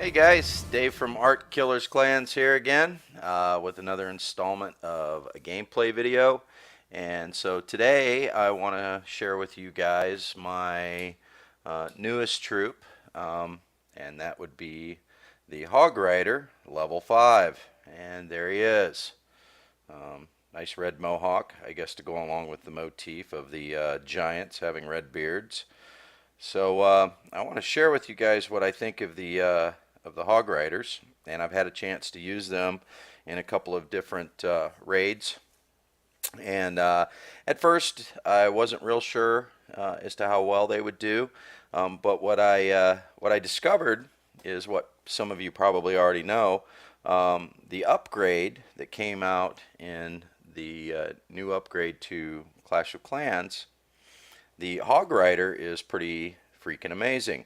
Hey guys, Dave from Art Killers Clans here again with another installment of a gameplay video. And so today I want to share with you guys my newest troop, and that would be the Hog Rider level 5. And there he is. Nice red mohawk, I guess, to go along with the motif of the giants having red beards. So I want to share with you guys what I think of the Hog Riders, and I've had a chance to use them in a couple of different raids. And at first, I wasn't real sure as to how well they would do, but what I discovered is what some of you probably already know. The upgrade that came out in the new upgrade to Clash of Clans, the Hog Rider is pretty freaking amazing.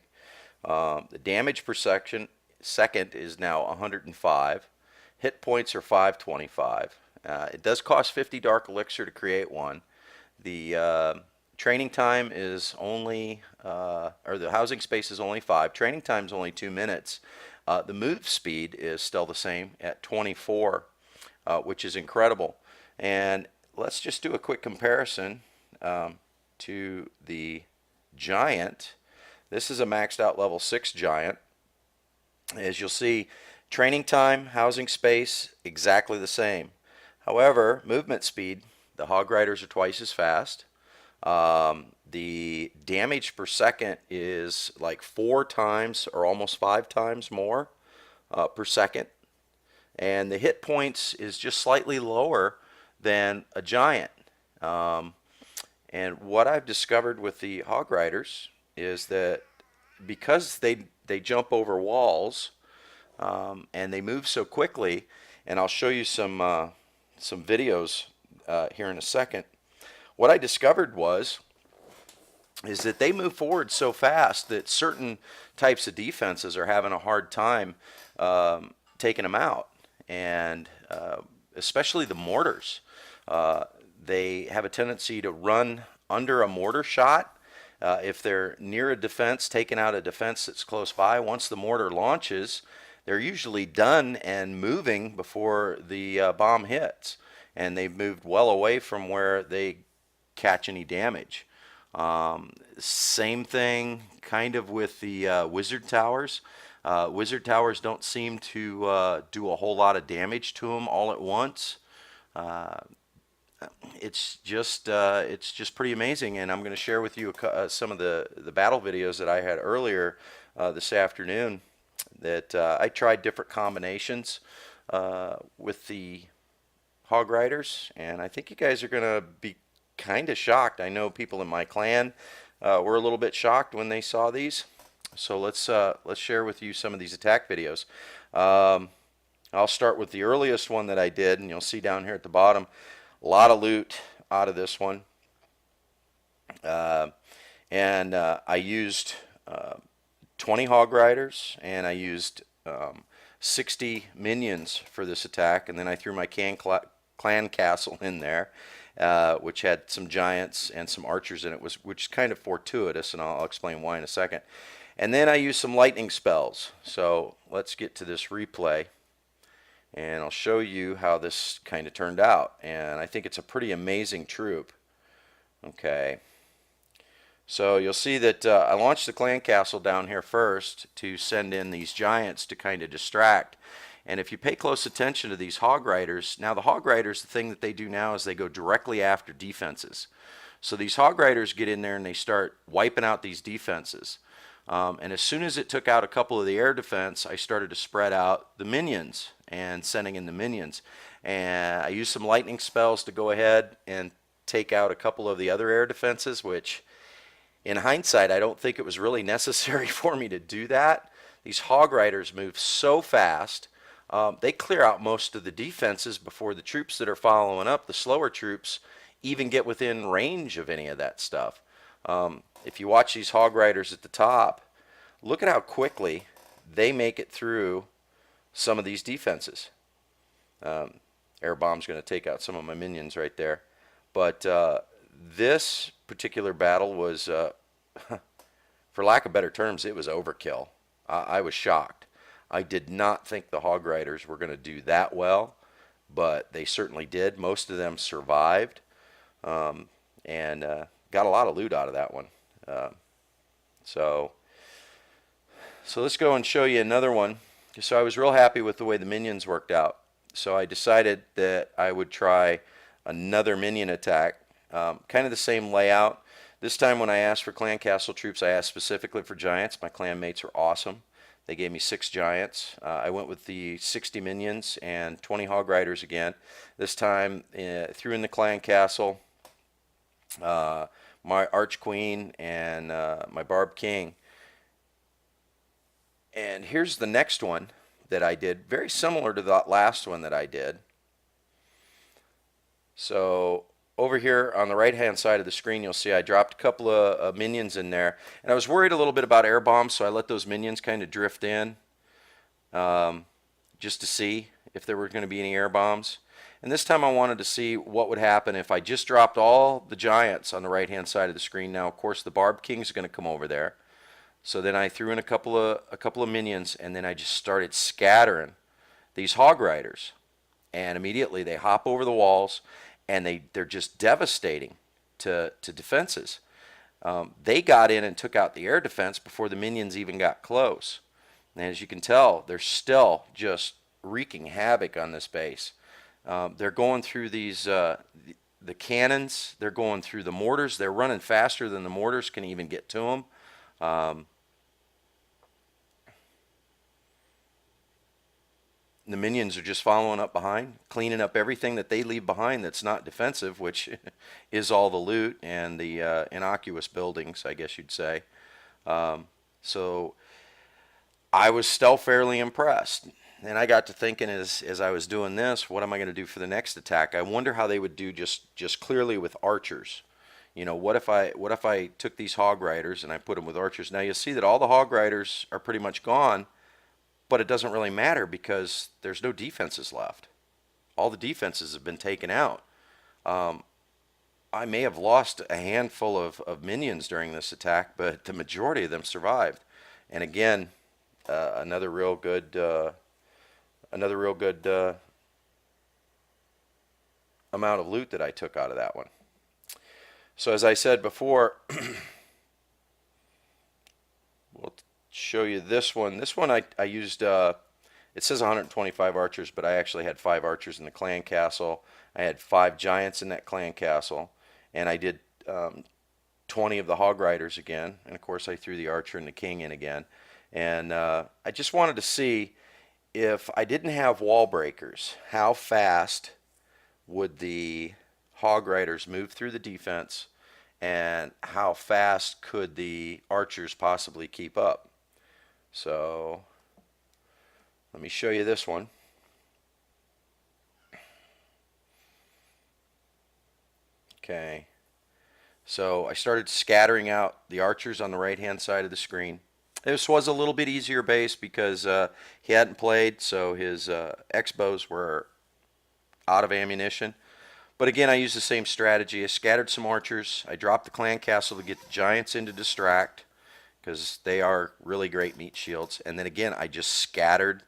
The damage per second is now 105. Hit points are 525. It does cost 50 dark elixir to create one. The training time is only, or the housing space is only 5. Training time is only 2 minutes. The move speed is still the same at 24, which is incredible. And let's just do a quick comparison to the giant. This is a maxed out level 6 giant. As you'll see, training time, housing space, exactly the same. However, movement speed, the Hog Riders are twice as fast. The damage per second is like 4 times or almost 5 times more per second. And the hit points is just slightly lower than a giant. And what I've discovered with the Hog Riders is that because they jump over walls and they move so quickly, and I'll show you some videos here in a second. What I discovered is that they move forward so fast that certain types of defenses are having a hard time taking them out, and especially the mortars. They have a tendency to run under a mortar shot. If they're near a defense, taking out a defense that's close by, once the mortar launches, they're usually done and moving before the bomb hits. And they've moved well away from where they catch any damage. Same thing kind of with the wizard towers. Wizard towers don't seem to do a whole lot of damage to them all at once. It's just pretty amazing, and I'm going to share with you some of the battle videos that I had earlier this afternoon. That I tried different combinations with the Hog Riders, and I think you guys are going to be kind of shocked. I know people in my clan were a little bit shocked when they saw these. So let's share with you some of these attack videos. I'll start with the earliest one that I did, and you'll see down here at the bottom. A lot of loot out of this one. And I used 20 Hog Riders, and I used 60 Minions for this attack, and then I threw my clan castle in there, which had some giants and some archers in it, which is kind of fortuitous, and I'll explain why in a second. And then I used some lightning spells. So let's get to this replay, and I'll show you how this kind of turned out. And I think it's a pretty amazing troop. Okay. So you'll see that I launched the clan castle down here first to send in these giants to kind of distract. And if you pay close attention to these Hog Riders, now the Hog Riders, the thing that they do now is they go directly after defenses. So these Hog Riders get in there and they start wiping out these defenses. And as soon as it took out a couple of the air defense, I started to spread out the minions and sending in the minions. And I used some lightning spells to go ahead and take out a couple of the other air defenses, which in hindsight, I don't think it was really necessary for me to do that. These Hog Riders move so fast. They clear out most of the defenses before the troops that are following up, the slower troops, even get within range of any of that stuff. If you watch these Hog Riders at the top, look at how quickly they make it through some of these defenses. Air bomb's going to take out some of my minions right there. But this particular battle was, for lack of better terms, it was overkill. I was shocked. I did not think the Hog Riders were going to do that well, but they certainly did. Most of them survived, and got a lot of loot out of that one. Uh, so, so let's go and show you another one. So I was real happy with the way the minions worked out. So I decided that I would try another minion attack, kind of the same layout. This time when I asked for clan castle troops, I asked specifically for giants. My clan mates are awesome. They gave me 6 giants. I went with the 60 minions and 20 hog riders again. This time threw in the clan castle, my arch queen, and my barb king. And here's the next one that I did, very similar to that last one that I did. So over here on the right hand side of the screen, you'll see I dropped a couple of minions in there, and I was worried a little bit about air bombs, so I let those minions kind of drift in, just to see if there were going to be any air bombs. And this time I wanted to see what would happen if I just dropped all the giants on the right hand side of the screen. Now of course the barb king's going to come over there, so then I threw in a couple of minions, and then I just started scattering these hog riders, and immediately they hop over the walls, and they're just devastating to defenses. They got in and took out the air defense before the minions even got close. And as you can tell, they're still just wreaking havoc on this base. They're going through these the cannons. They're going through the mortars. They're running faster than the mortars can even get to them. The minions are just following up behind, cleaning up everything that they leave behind that's not defensive, which is all the loot and the innocuous buildings, I guess you'd say. So I was still fairly impressed. And I got to thinking as I was doing this, what am I going to do for the next attack? I wonder how they would do just clearly with archers. You know, what if I took these hog riders and I put them with archers? Now you'll see that all the hog riders are pretty much gone, but it doesn't really matter because there's no defenses left. All the defenses have been taken out. I may have lost a handful of minions during this attack, but the majority of them survived. And again, another real good amount of loot that I took out of that one. So as I said before, we'll show you this one. This one I used, it says 125 archers, but I actually had 5 archers in the clan castle. I had 5 giants in that clan castle, and I did 20 of the hog riders again, and of course I threw the archer and the king in again. And I just wanted to see if I didn't have wall breakers, how fast would the hog riders move through the defense, and how fast could the archers possibly keep up. So let me show you this one. Okay, so I started scattering out the archers on the right hand side of the screen. This was a little bit easier base because he hadn't played, so his X-bows were out of ammunition. But again, I used the same strategy. I scattered some archers. I dropped the clan castle to get the giants in to distract, because they are really great meat shields. And then again, I just scattered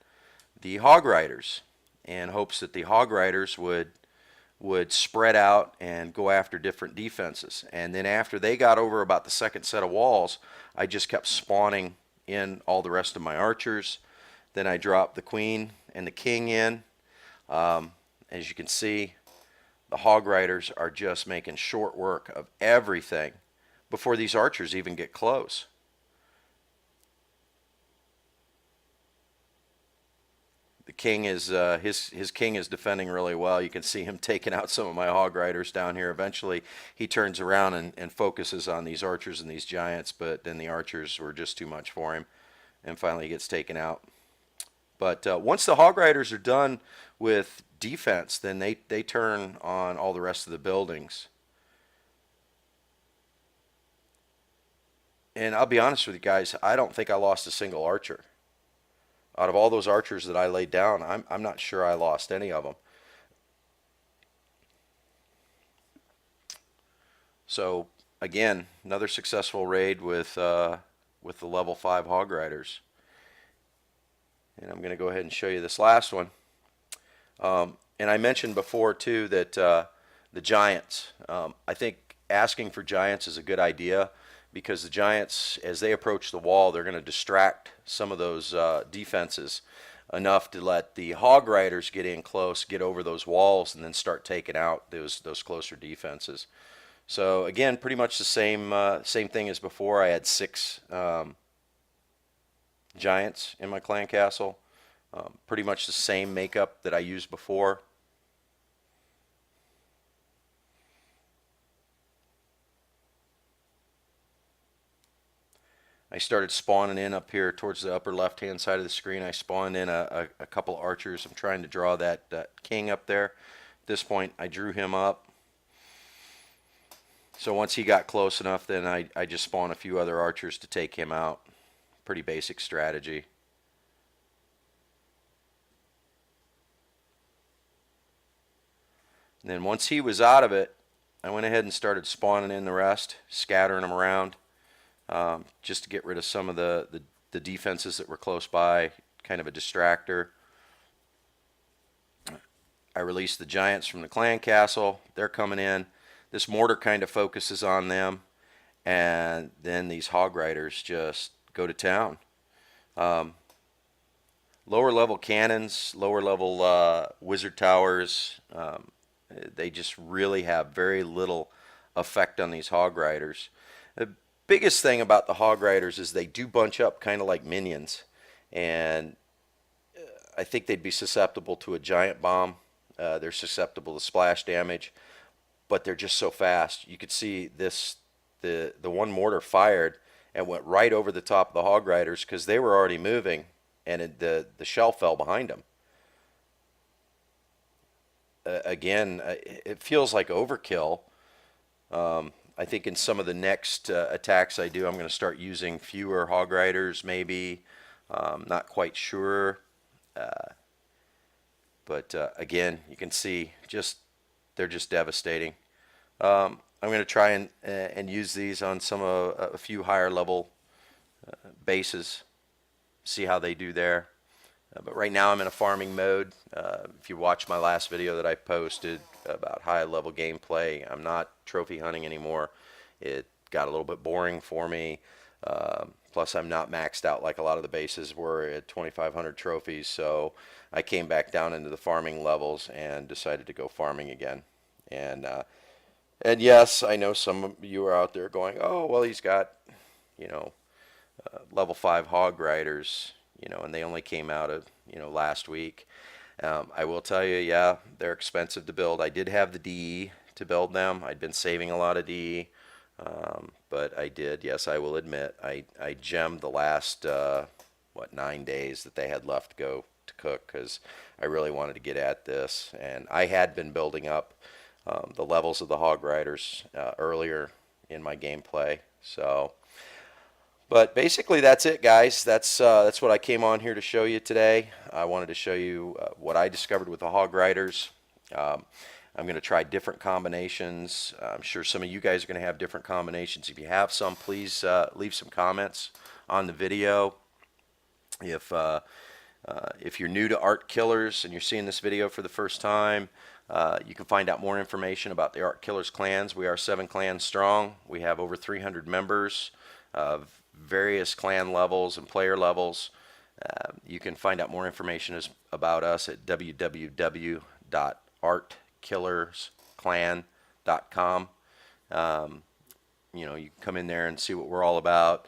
the hog riders in hopes that the hog riders would spread out and go after different defenses. And then after they got over about the second set of walls, I just kept spawning in all the rest of my archers. Then I dropped the queen and the king in. As you can see, the hog riders are just making short work of everything before these archers even get close. The king is his king is defending really well. You can see him taking out some of my hog riders down here. Eventually he turns around and focuses on these archers and these giants, but then the archers were just too much for him, and finally he gets taken out. But once the hog riders are done with defense, then they turn on all the rest of the buildings. And I'll be honest with you guys, I don't think I lost a single archer. Out of all those archers that I laid down, I'm not sure I lost any of them. So again, another successful raid with the level 5 hog riders. And I'm going to go ahead and show you this last one. And I mentioned before too that the giants, I think asking for giants is a good idea, because the giants, as they approach the wall, they're going to distract some of those defenses enough to let the Hog Riders get in close, get over those walls, and then start taking out those closer defenses. So again, pretty much the same thing as before. I had 6 giants in my clan castle. Pretty much the same makeup that I used before. I started spawning in up here towards the upper left hand side of the screen. I spawned in a couple archers. I'm trying to draw that king up there. At this point I drew him up. So once he got close enough, then I just spawned a few other archers to take him out. Pretty basic strategy. And then once he was out of it, I went ahead and started spawning in the rest, scattering them around. Just to get rid of some of the defenses that were close by, kind of a distractor. I released the giants from the clan castle. They're coming in. This mortar kind of focuses on them, and then these Hog Riders just go to town. Lower level cannons, lower level wizard towers, they just really have very little effect on these Hog Riders. The biggest thing about the Hog Riders is they do bunch up kind of like minions, and I think they'd be susceptible to a giant bomb. They're susceptible to splash damage, but they're just so fast. You could see this, the one mortar fired and went right over the top of the Hog Riders because they were already moving, and the shell fell behind them. Again, it feels like overkill. I think in some of the next attacks I do, I'm going to start using fewer Hog Riders, maybe. Not quite sure. But again, you can see they're just devastating. I'm going to try and use these on a few higher level bases, see how they do there. But right now I'm in a farming mode. If you watch my last video that I posted about high level gameplay, I'm not trophy hunting anymore. It got a little bit boring for me. Plus I'm not maxed out like a lot of the bases were at 2,500 trophies. So I came back down into the farming levels and decided to go farming again. And yes, I know some of you are out there going, oh, well, he's got, level 5 Hog Riders, and they only came out of, last week. I will tell you, yeah, they're expensive to build. I did have the DE to build them. I'd been saving a lot of DE, but I did, yes, I will admit, I gemmed the last, 9 days that they had left to go to cook, because I really wanted to get at this. And I had been building up the levels of the Hog Riders earlier in my gameplay. So, but basically that's it, guys. That's what I came on here to show you today. I wanted to show you what I discovered with the Hog Riders. I'm going to try different combinations. I'm sure some of you guys are going to have different combinations. If you have some, please leave some comments on the video. If you're new to Art Killers and you're seeing this video for the first time, you can find out more information about the Art Killers clans. We are 7 clans strong. We have over 300 members of various clan levels and player levels. You can find out more information about us at www.artkillersclan.com. You can come in there and see what we're all about.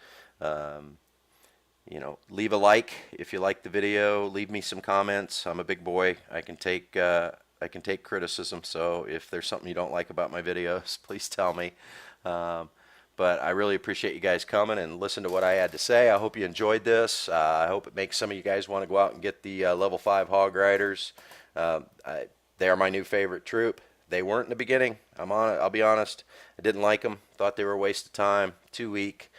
Leave a like if you like the video. Leave me some comments. I'm a big boy. I can take criticism. So if there's something you don't like about my videos, please tell me. But I really appreciate you guys coming and listen to what I had to say. I hope you enjoyed this. I hope it makes some of you guys want to go out and get the level 5 Hog Riders. They are my new favorite troop. They weren't in the beginning. I'll be honest. I didn't like them. Thought they were a waste of time. Too weak.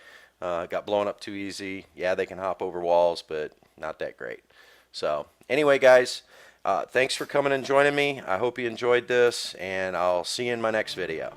Got blown up too easy. Yeah, they can hop over walls, but not that great. So anyway, guys, thanks for coming and joining me. I hope you enjoyed this, and I'll see you in my next video.